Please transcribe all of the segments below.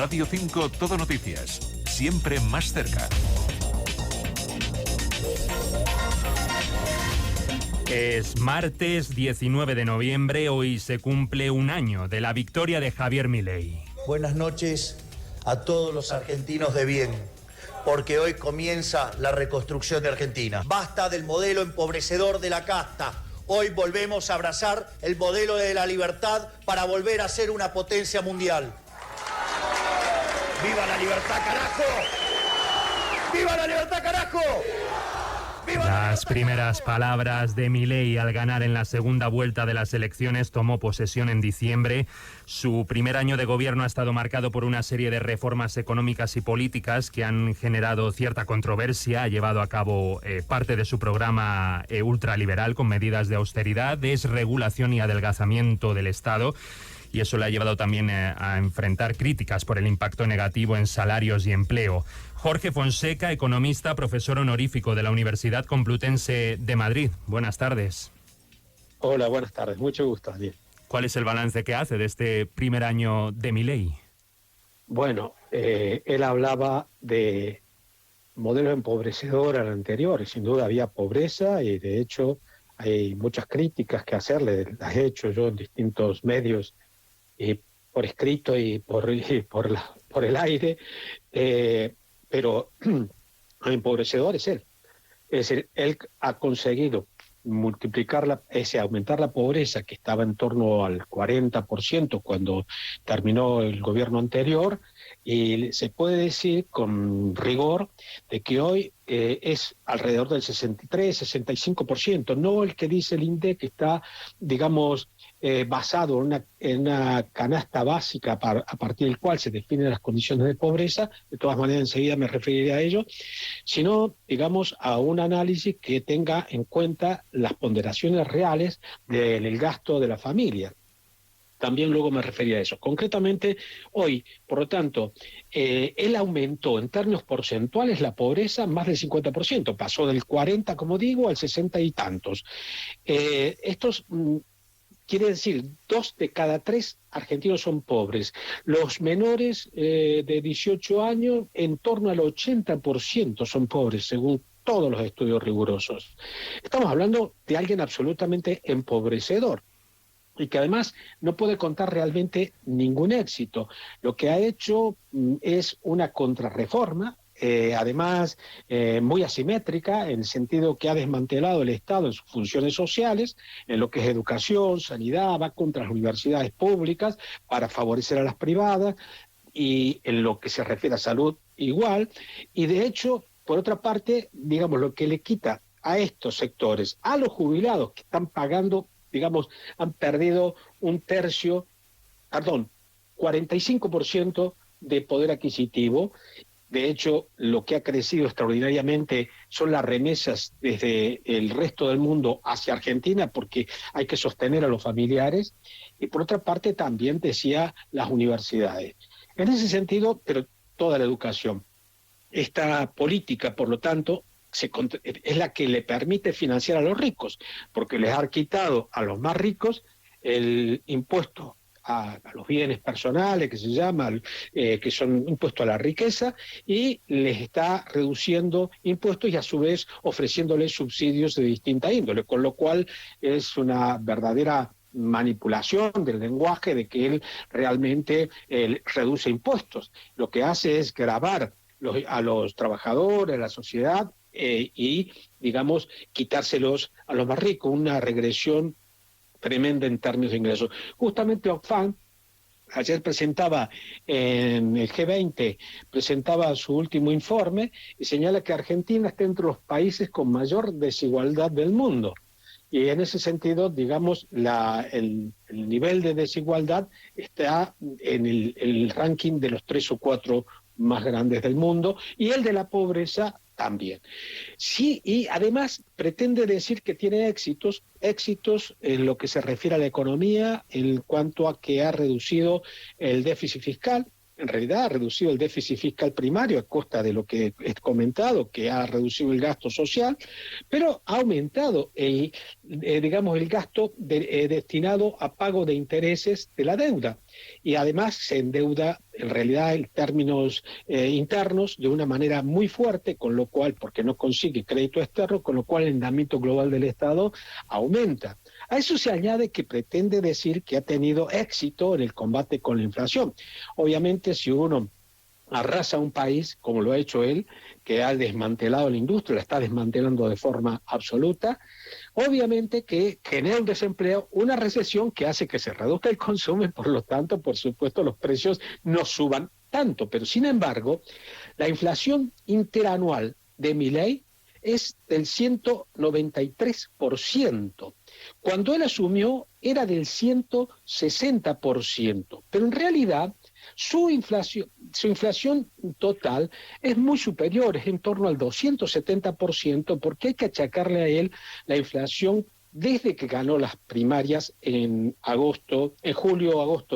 Radio 5 Todo Noticias. Siempre más cerca. Es martes 19 de noviembre. Hoy se cumple un año de la victoria de Javier Milei. Buenas noches a todos los argentinos de bien, porque hoy comienza la reconstrucción de Argentina. Basta del modelo empobrecedor de la casta. Hoy volvemos a abrazar el modelo de la libertad para volver a ser una potencia mundial. ¡Viva la libertad, carajo! ¡Viva la libertad, carajo! Las primeras palabras de Milei al ganar en la segunda vuelta de las elecciones. Tomó posesión en diciembre. Su primer año de gobierno ha estado marcado por una serie de reformas económicas y políticas que han generado cierta controversia. Ha llevado a cabo parte de su programa ultraliberal con medidas de austeridad, desregulación y adelgazamiento del Estado. Y eso le ha llevado también a enfrentar críticas por el impacto negativo en salarios y empleo. Jorge Fonseca, economista, profesor honorífico de la Universidad Complutense de Madrid. Buenas tardes. Hola, buenas tardes. Mucho gusto, Daniel. ¿Cuál es el balance que hace de este primer año de Milei? Bueno, él hablaba de modelo empobrecedor al anterior, y sin duda había pobreza, y de hecho hay muchas críticas que hacerle. Las he hecho yo en distintos medios, y por escrito y por el aire, pero el empobrecedor es él. Es decir, él ha conseguido aumentar la pobreza, que estaba en torno al 40% cuando terminó el gobierno anterior, y se puede decir con rigor de que hoy es alrededor del 63-65%, no el que dice el INDEC, que está, digamos, basado en una canasta básica a partir del cual se definen las condiciones de pobreza. De todas maneras, enseguida me referiré a ello, sino, digamos, a un análisis que tenga en cuenta las ponderaciones reales del gasto de la familia. También luego me refería a eso. Concretamente, hoy, por lo tanto, él aumentó en términos porcentuales la pobreza más del 50%, pasó del 40, como digo, al 60 y tantos. Quiere decir, 2 de cada 3 argentinos son pobres. Los menores de 18 años, en torno al 80% son pobres, según todos los estudios rigurosos. Estamos hablando de alguien absolutamente empobrecedor, y que además no puede contar realmente ningún éxito. Lo que ha hecho es una contrarreforma, además muy asimétrica, en el sentido que ha desmantelado el Estado en sus funciones sociales, en lo que es educación, sanidad, va contra las universidades públicas para favorecer a las privadas, y en lo que se refiere a salud igual, y de hecho, por otra parte, digamos, lo que le quita a estos sectores, a los jubilados que están pagando, digamos, han perdido 45% de poder adquisitivo. De hecho, lo que ha crecido extraordinariamente son las remesas desde el resto del mundo hacia Argentina, porque hay que sostener a los familiares. Y por otra parte, también decía las universidades. En ese sentido, pero toda la educación. Esta política, por lo tanto, es la que le permite financiar a los ricos, porque les ha quitado a los más ricos el impuesto a los bienes personales, que se llama, que son impuestos a la riqueza, y les está reduciendo impuestos y a su vez ofreciéndoles subsidios de distinta índole, con lo cual es una verdadera manipulación del lenguaje de que él realmente reduce impuestos. Lo que hace es gravar a los trabajadores, a la sociedad, y, digamos, quitárselos a los más ricos, una regresión tremenda en términos de ingresos. Justamente Oxfam ayer presentaba en el G20, presentaba su último informe y señala que Argentina está entre los países con mayor desigualdad del mundo. Y en ese sentido, digamos, el nivel de desigualdad está en el ranking de los 3 o 4 más grandes del mundo, y el de la pobreza también. Sí, y además pretende decir que tiene éxitos en lo que se refiere a la economía, en cuanto a que ha reducido el déficit fiscal. En realidad ha reducido el déficit fiscal primario a costa de lo que he comentado, que ha reducido el gasto social, pero ha aumentado el gasto destinado a pago de intereses de la deuda. y además se endeuda en realidad en términos internos de una manera muy fuerte, con lo cual, porque no consigue crédito externo, con lo cual el endeudamiento global del Estado aumenta. A eso se añade que pretende decir que ha tenido éxito en el combate con la inflación. Obviamente, si uno arrasa un país, como lo ha hecho él, que ha desmantelado la industria, la está desmantelando de forma absoluta, obviamente que genera un desempleo, una recesión que hace que se reduzca el consumo y por lo tanto, por supuesto, los precios no suban tanto. Pero sin embargo, la inflación interanual de Milei es del 193%. Cuando él asumió era del 160%, pero en realidad su inflación total es muy superior, es en torno al 270%, porque hay que achacarle a él la inflación desde que ganó las primarias en agosto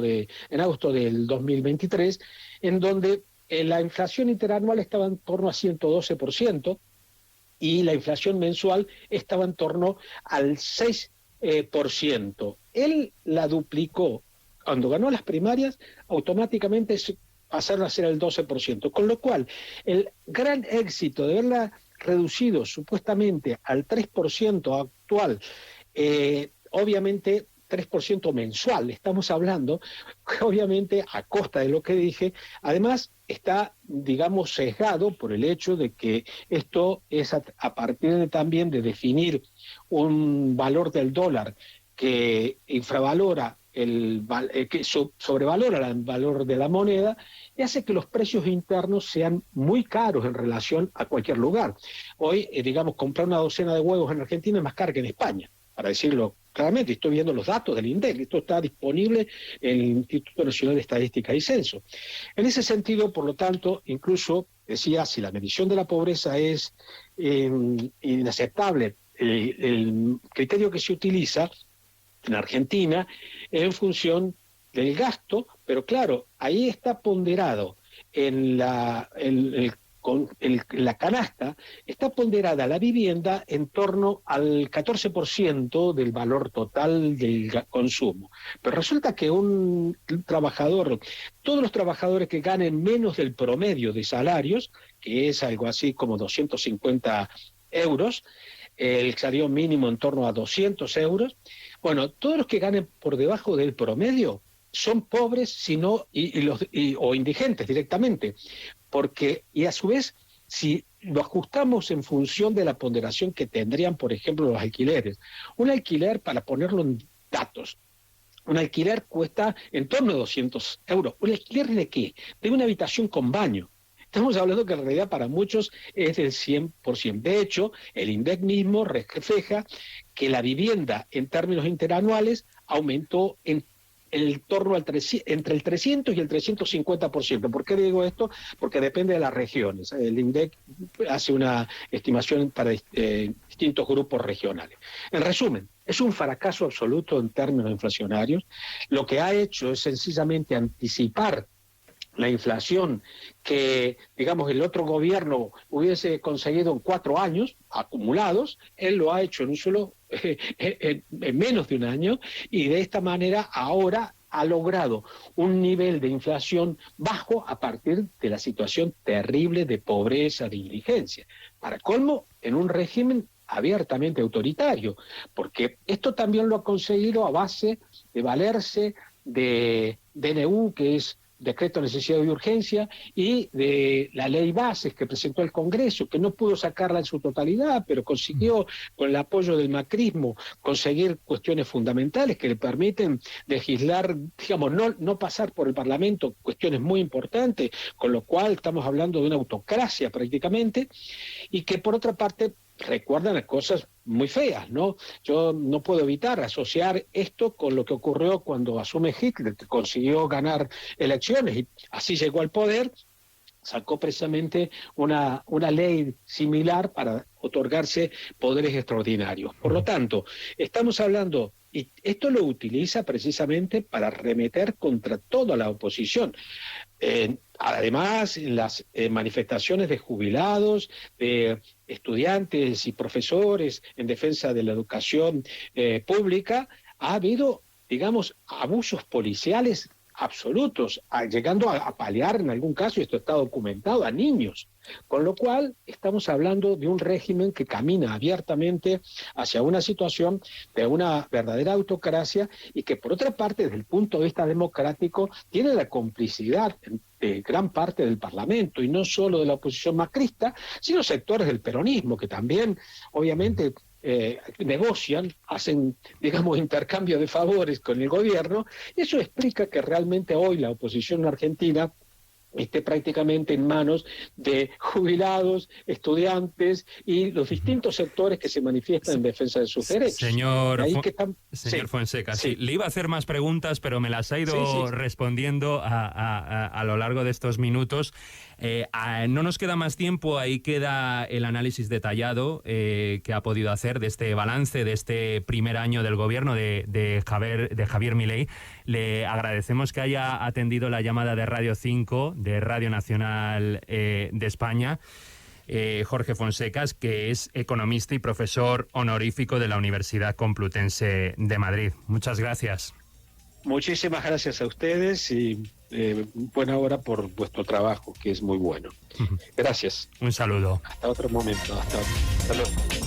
del 2023, en donde la inflación interanual estaba en torno a 112%, y la inflación mensual estaba en torno al 6%. Él la duplicó. Cuando ganó las primarias, automáticamente pasaron a ser el 12%. Con lo cual, el gran éxito de haberla reducido supuestamente al 3% actual, obviamente 3% mensual, estamos hablando, obviamente a costa de lo que dije, además está, digamos, sesgado por el hecho de que esto es a partir también de definir un valor del dólar que infravalora que sobrevalora el valor de la moneda y hace que los precios internos sean muy caros en relación a cualquier lugar. Hoy, digamos, comprar una docena de huevos en Argentina es más caro que en España, para decirlo claramente. Estoy viendo los datos del INDEC, esto está disponible en el Instituto Nacional de Estadística y Censo. En ese sentido, por lo tanto, incluso decía, si la medición de la pobreza es inaceptable, el criterio que se utiliza en Argentina en función del gasto, pero claro, ahí está ponderado en la canasta, está ponderada la vivienda en torno al 14% del valor total del consumo. Pero resulta que un trabajador, todos los trabajadores que ganen menos del promedio de salarios, que es algo así como 250 euros, el salario mínimo en torno a 200 euros, bueno, todos los que ganen por debajo del promedio son pobres o indigentes directamente, y a su vez, si lo ajustamos en función de la ponderación que tendrían, por ejemplo, los alquileres, un alquiler, para ponerlo en datos, un alquiler cuesta en torno a 200 euros. ¿Un alquiler de qué? De una habitación con baño. Estamos hablando que en realidad para muchos es del 100%. De hecho, el INDEC mismo refleja que la vivienda en términos interanuales aumentó torno entre el 300 y el 350%. ¿Por qué digo esto? Porque depende de las regiones. El INDEC hace una estimación para distintos grupos regionales. En resumen, es un fracaso absoluto en términos inflacionarios. Lo que ha hecho es sencillamente anticipar la inflación que, digamos, el otro gobierno hubiese conseguido en 4 años acumulados. Él lo ha hecho en menos de un año, y de esta manera ahora ha logrado un nivel de inflación bajo a partir de la situación terrible de pobreza, de indigencia. Para colmo, en un régimen abiertamente autoritario, porque esto también lo ha conseguido a base de valerse de DNU, que es Decreto de Necesidad y Urgencia, y de la ley bases que presentó el Congreso, que no pudo sacarla en su totalidad, pero consiguió, con el apoyo del macrismo, conseguir cuestiones fundamentales que le permiten legislar, digamos, no pasar por el Parlamento cuestiones muy importantes, con lo cual estamos hablando de una autocracia prácticamente, y que por otra parte recuerdan a cosas muy feas, ¿no? Yo no puedo evitar asociar esto con lo que ocurrió cuando asume Hitler, que consiguió ganar elecciones y así llegó al poder, sacó precisamente una ley similar para otorgarse poderes extraordinarios. Por lo tanto, estamos hablando, y esto lo utiliza precisamente para arremeter contra toda la oposición. Además, las manifestaciones de jubilados, de estudiantes y profesores en defensa de la educación pública, ha habido, digamos, abusos policiales absolutos, llegando a paliar en algún caso, y esto está documentado, a niños. Con lo cual estamos hablando de un régimen que camina abiertamente hacia una situación de una verdadera autocracia y que por otra parte desde el punto de vista democrático tiene la complicidad de gran parte del Parlamento y no solo de la oposición macrista, sino sectores del peronismo que también obviamente negocian, hacen, digamos, intercambio de favores con el gobierno, y eso explica que realmente hoy la oposición argentina esté prácticamente en manos de jubilados, estudiantes y los distintos sectores que se manifiestan en defensa de sus derechos. Señor Sí. Fonseca, Sí. sí, le iba a hacer más preguntas, pero me las ha ido respondiendo a lo largo de estos minutos. No nos queda más tiempo, ahí queda el análisis detallado que ha podido hacer de este balance, de este primer año del gobierno de Javier Milei. Le agradecemos que haya atendido la llamada de Radio 5, de Radio Nacional de España. Jorge Fonseca, que es economista y profesor honorífico de la Universidad Complutense de Madrid. Muchas gracias. Muchísimas gracias a ustedes y buena hora por vuestro trabajo, que es muy bueno. Gracias. Un saludo. Hasta otro momento. Hasta luego.